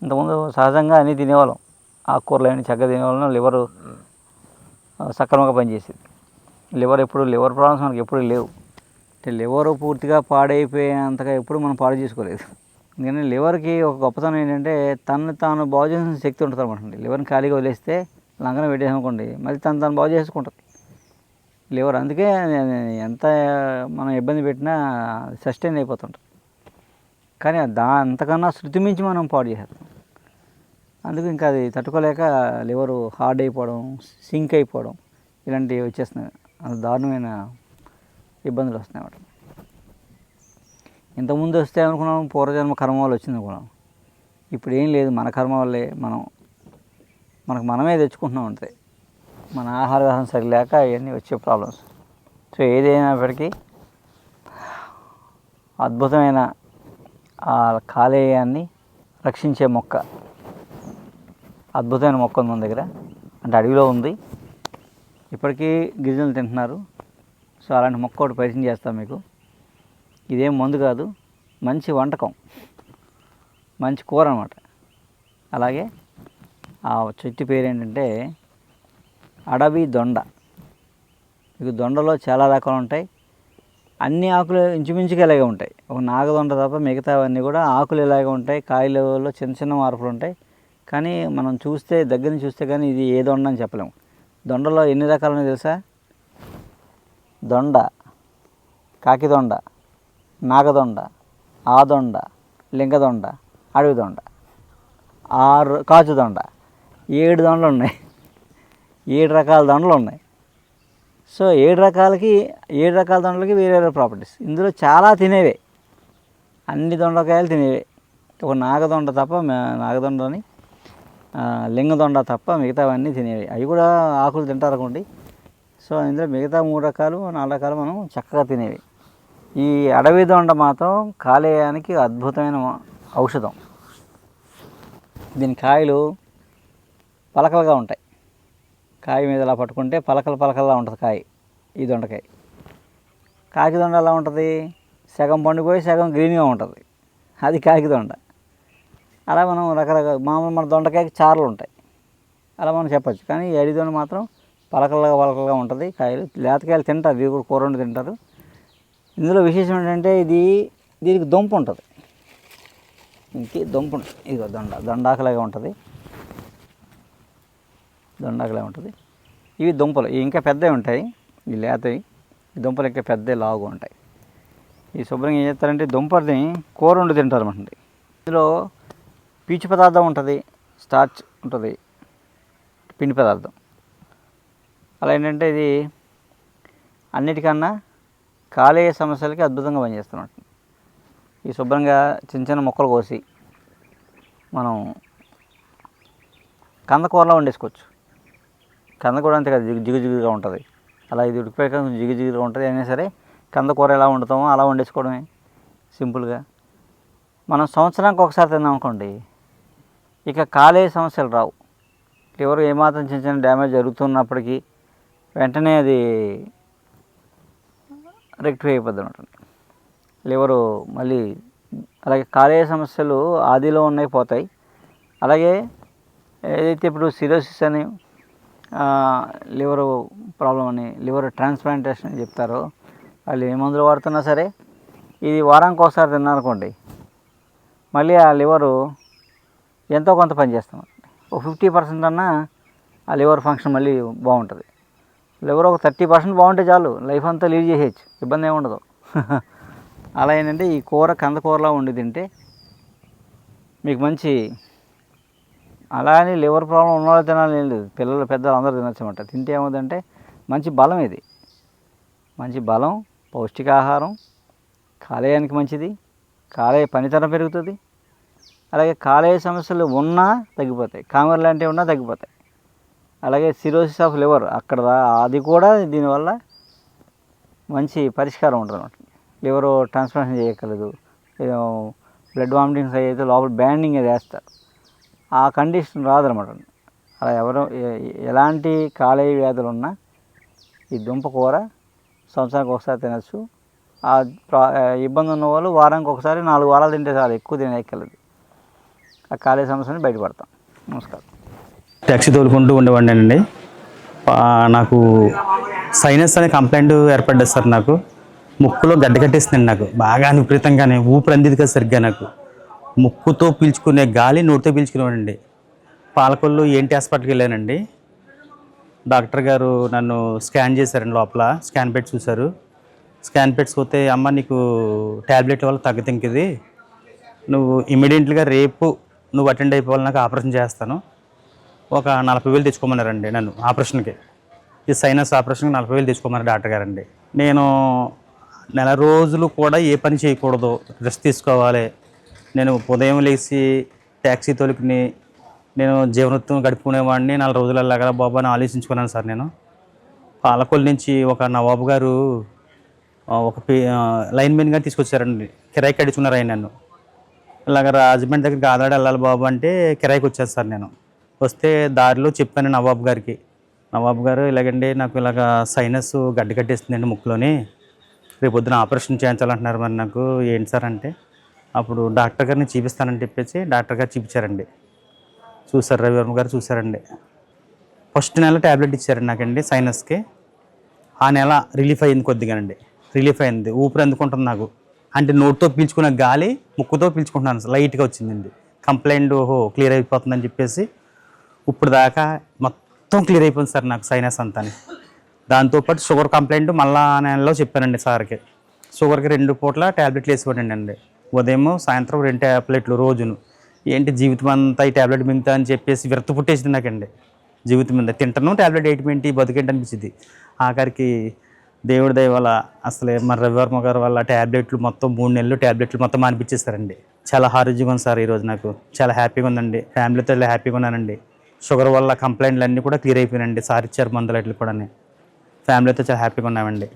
ఇంతకుముందు సహజంగా అన్నీ తినేవాళ్ళం, ఆకుకూరలు అన్నీ చక్కగా తినేవాళ్ళం, లివరు సక్రమంగా పనిచేసేది. లివర్ ప్రాబ్లమ్స్ మనకి ఎప్పుడు లేవు. అంటే లివరు పూర్తిగా పాడైపోయేంతగా ఎప్పుడు మనం పాడు చేసుకోలేదు. ఎందుకంటే లివర్కి ఒక గొప్పతనం ఏంటంటే తను తాను బాగు చేసిన శక్తి ఉంటుంది అనమాట. లివర్ని ఖాళీగా వదిలేస్తే లంకన పెట్టేసామనుకోండి, మళ్ళీ తను బాగు చేసుకుంటుంది లివర్. అందుకే ఎంత మనం ఇబ్బంది పెట్టినా సస్టైన్ అయిపోతుంటుంది. కానీ అంతకన్నా శృతి మించి మనం పాడు చేసేస్తాం. అందుకు ఇంకా అది తట్టుకోలేక లివరు హార్డ్ అయిపోవడం, సింక్ అయిపోవడం ఇలాంటివి వచ్చేస్తున్నాయి. అంత దారుణమైన ఇబ్బందులు వస్తున్నాయి అన్నమాట. ఇంతకుముందు వస్తే అనుకున్నాం పూర్వజన్మ కర్మ వల్ల వచ్చింది అనుకున్నాం. ఇప్పుడు ఏం లేదు, మన కర్మ వల్లే మనకు మనమే తెచ్చుకుంటున్నాం అంతే. మన ఆహార విధానం సరిలేక ఇవన్నీ వచ్చే ప్రాబ్లమ్స్. సో ఏదైనప్పటికీ అద్భుతమైన ఆ కాలేయాన్ని రక్షించే మొక్క, అద్భుతమైన మొక్క ఉంది మన దగ్గర. అంటే అడవిలో ఉంది, ఇప్పటికీ గిరిజనులు తింటున్నారు. సో అలాంటి మొక్క ఒకటి పరిచయం చేస్తాం మీకు. ఇదేం మందు కాదు, మంచి వంటకం, మంచి కూర అన్నమాట. అలాగే ఆ చెట్టు పేరు ఏంటంటే అడవి దొండ. మీకు దొండలో చాలా రకాలు ఉంటాయి. అన్ని ఆకులు ఇంచుమించుగా ఇలాగే ఉంటాయి. ఒక నాగదొండ తప్ప మిగతావన్నీ కూడా ఆకులు ఇలాగే ఉంటాయి. కాయలలో చిన్న చిన్న మార్పులు ఉంటాయి. కానీ మనం చూస్తే దగ్గర నుంచి చూస్తే కానీ ఇది ఏ దొండ అని చెప్పలేము. దొండలో ఎన్ని రకాలు తెలుసా? దొండ, కాకిదొండ, నాగదొండ, ఆదొండ, లింగదొండ, అడవి దొండ, 6 కాచుదొండ, 7 దొండలు ఉన్నాయి. 7 రకాల దొండలు ఉన్నాయి. సో 7 రకాల దొండలకి వేరే వేరే ప్రాపర్టీస్. ఇందులో చాలా తినేవే, అన్ని దొండకాయలు తినేవే. ఒక నాగదొండ తప్ప, నాగదొండని లింగదొండ తప్ప మిగతావన్నీ తినేవి. అవి కూడా ఆకులు తింటారు అనుకోండి. సో ఇందులో మిగతా 3 రకాలు 4 రకాలు మనం చక్కగా తినేవి. ఈ అడవి దొండ మాత్రం కాలేయానికి అద్భుతమైన ఔషధం. దీని కాయలు పలకలుగా ఉంటాయి. కాయ మీద ఇలా పట్టుకుంటే పలకల్లా ఉంటుంది కాయ. ఈ దొండకాయ. కాకి దొండ ఎలా ఉంటుంది? సగం పండిపోయి సగం గ్రీన్గా ఉంటుంది, అది కాకి దొండ. అలా మనం రకరకాల మామూలు మన దొండకాయకి చారులు ఉంటాయి, అలా మనం చెప్పచ్చు. కానీ ఈ అడవి దొండ మాత్రం పలకలుగా ఉంటుంది. కాయలు లేతకాయలు తింటారు, ఇవి కూడా కూర వండి తింటారు. ఇందులో విశేషం ఏంటంటే దీనికి దుంప ఉంటుంది. దీనికి దుంప ఉంటుంది. ఇదిగో దొండాకులాగా ఉంటుంది. ఇవి దుంపలు ఇంకా పెద్దవి ఉంటాయి. ఈ లేతవి ఈ దుంపలు ఇంకా పెద్ద లావుగా ఉంటాయి. ఈ శుభ్రంగా ఏం చేస్తారంటే దుంపని కూర వండి తింటారు అన్నమాట. ఇందులో పీచు పదార్థం ఉంటుంది, స్టార్చ్ ఉంటుంది, పిండి పదార్థం. అలా ఏంటంటే ఇది అన్నిటికన్నా కాలేయ సమస్యలకి అద్భుతంగా పనిచేస్తున్నట్టు. ఈ శుభ్రంగా చిన్న చిన్న ముక్కలు కోసి మనం కందకూరలో వండేసుకోవచ్చు. కందకూర అంతే కదా, జిగురుగా ఉంటుంది. అలా ఇది ఉడికిపోయాక జిగురుగా ఉంటుంది. అయినా సరే కందకూర ఎలా వండుతామో అలా వండేసుకోవడమే సింపుల్గా. మనం సంవత్సరానికి ఒకసారి తిన్నాం అనుకోండి, ఇక కాలేయ సమస్యలు రావు. లివర్ ఏమాత్రం చిన్న చిన్న డ్యామేజ్ జరుగుతున్నప్పటికీ వెంటనే అది రెక్టిఫై అయిపోద్ది అనమాట లివరు మళ్ళీ. అలాగే కాలేయ సమస్యలు ఆదిలో ఉన్నాయి, పోతాయి. అలాగే ఏదైతే ఇప్పుడు సిరోసిస్ అని, లివర్ ప్రాబ్లం అని, లివర్ ట్రాన్స్ప్లాంటేషన్ అని చెప్తారో, వాళ్ళు ఏ మందులు వాడుతున్నా సరే ఇది వారానికి ఒకసారి తిన్నారనుకోండి, మళ్ళీ ఆ లివరు ఎంతో కొంత పనిచేస్తాం. ఒక 50% అన్నా ఆ లివర్ ఫంక్షన్ మళ్ళీ బాగుంటుంది. లివర్ ఒక 30% బాగుంటే చాలు, లైఫ్ అంతా లీడ్ చేసేయచ్చు, ఇబ్బంది ఏమి ఉండదు. అలా ఏంటంటే ఈ కందకూరలా వండి తింటే మీకు మంచి. అలా అని లివర్ ప్రాబ్లం ఉన్నవాళ్ళు తినాలి ఏం లేదు, పిల్లలు పెద్దలు అందరూ తినచ్చు అన్నమాట. తింటే ఏమవుతుందంటే మంచి బలం, ఇది మంచి బలం, పౌష్టికాహారం, కాలేయానికి మంచిది, కాలేయ పనితనం పెరుగుతుంది. అలాగే కాలేయ సమస్యలు ఉన్నా తగ్గిపోతాయి, కామెర్ లాంటివి ఉన్నా తగ్గిపోతాయి. అలాగే సిరోసిస్ ఆఫ్ లివర్ అది కూడా దీనివల్ల మంచి పరిష్కారం ఉంటుంది అన్నమాట. లివర్ ట్రాన్స్ప్లాంటేషన్ చేయక్కర్లేదు. బ్లడ్ వామిటింగ్స్ అయితే లోపల బ్యాండింగ్ అది వేస్తారు, ఆ కండిషన్ రాదనమాట. అలా ఎలాంటి కాలేయ వ్యాధులు ఉన్నా ఈ దుంప కూర సంవత్సరానికి ఒకసారి తినచ్చు. ఇబ్బంది ఉన్న వాళ్ళు వారానికి ఒకసారి 4 వారాలు తింటే చాలు, ఎక్కువ తినేయక్కర్లేదు. ఆ కాలేయ సమస్యని బయటపడతాం. నమస్కారం. ట్యాక్సీ తోలుకుంటూ ఉండేవాడినండి. నాకు సైనస్ అనే కంప్లైంట్ ఏర్పడ్డది సార్. నాకు ముక్కులో గడ్డ కట్టేసిందండి. నాకు బాగా విపరీతంగానే ఊపిరి అందిది కదా సరిగ్గా. నాకు ముక్కుతో పీల్చుకునే గాలి నోటితో పీల్చుకునేవాడండి. పాలకొల్లు ఏంటి హాస్పిటల్కి వెళ్ళానండి. డాక్టర్ గారు నన్ను స్కాన్ చేశారండి. లోపల స్కాన్ పెట్టి చూశారు. స్కాన్ పెట్టి చూస్తే అమ్మ నీకు ట్యాబ్లెట్ వల్ల తగ్గుతుంది, ఇది నువ్వు ఇమీడియట్గా రేపు నువ్వు అటెండ్ అయిపోవాలి, నాకు ఆపరేషన్ చేస్తాను, ఒక 40,000 తెచ్చుకోమన్నారండి నన్ను ఆపరేషన్కి. ఈ సైనస్ ఆపరేషన్కి 40,000 తెచ్చుకోమన్నారు డాక్టర్ గారండి. నేను నెల రోజులు కూడా ఏ పని చేయకూడదు, రెస్ట్ తీసుకోవాలి. నేను ఉదయం లేచి ట్యాక్సీ తోలుకుని నేను జీవనోత్తం గడుపుకునేవాడిని. 4 రోజులలాగా బాబు అని ఆలోచించుకున్నాను సార్. నేను పాలకొల్లు నుంచి ఒక నవాబు గారు ఒక లైన్మెన్గా తీసుకొచ్చారండి. కిరాయికి అడుచుకున్నారు ఆయన నన్ను. ఇలాగ రాజమండ్రి దగ్గరికి ఆదాడ వెళ్ళాలి బాబు అంటే కిరాయికి వచ్చాను సార్. నేను వస్తే దారిలో చెప్పాను నవాబు గారికి, నవాబు గారు ఇలాగండి నాకు ఇలాగ సైనస్ గడ్డ కట్టేస్తుందండి ముక్కులోని, రేపు పొద్దున ఆపరేషన్ చేయించాలంటున్నారు, మరి నాకు ఏంటి సార్ అంటే అప్పుడు డాక్టర్ గారిని చూపిస్తానని చెప్పేసి డాక్టర్ గారు చూపించారండి. చూసారు, రవివర్మ గారు చూసారండి. ఫస్ట్ నెల ట్యాబ్లెట్ ఇచ్చారండి నాకండి సైనస్కి. ఆ నెల రిలీఫ్ అయ్యింది కొద్దిగానండి, రిలీఫ్ అయింది. ఊపిరి అందుకుంటుంది నాకు, అంటే నోటితో పీల్చుకున్న గాలి ముక్కుతో పీల్చుకుంటున్నాను, లైట్గా వచ్చిందండి. కంప్లైంట్ క్లియర్ అయిపోతుందని చెప్పేసి ఇప్పుడు దాకా మొత్తం క్లియర్ అయిపోయింది సార్ నాకు సైనస్ అంతా. దాంతోపాటు షుగర్ కంప్లైంట్ మళ్ళా నెలలో చెప్పానండి సార్కి. షుగర్కి 2 పూట్ల ట్యాబ్లెట్లు వేసిపోయానండి అండి. ఉదయం సాయంత్రం 2 ట్యాబ్లెట్లు రోజును. ఏంటి జీవితం అంతా ఈ ట్యాబ్లెట్ మింగుతా అని చెప్పేసి విరక్తి పుట్టేసింది నాకండి. జీవితం మీద తింటాను ట్యాబ్లెట్ ఏంటి బతికేంటి అనిపించింది. ఆఖరికి దేవుడి దయ వల్ల అసలే మన రవివర్మ గారు వల్ల ట్యాబ్లెట్లు మొత్తం 3 నెలలు ట్యాబ్లెట్లు మొత్తం మానిపించేస్తారండి. చాలా ఆరోగ్యంగా ఉంది సార్ ఈరోజు. నాకు చాలా హ్యాపీగా ఉందండి, ఫ్యామిలీతో హ్యాపీగా ఉన్నానండి. షుగర్ వల్ల కంప్లైంట్లు అన్నీ కూడా క్లియర్ అయిపోయినాయండి. సార్ ఇచ్చారు మందులు అట్లు కూడా. ఫ్యామిలీతో చాలా హ్యాపీగా ఉన్నామండి.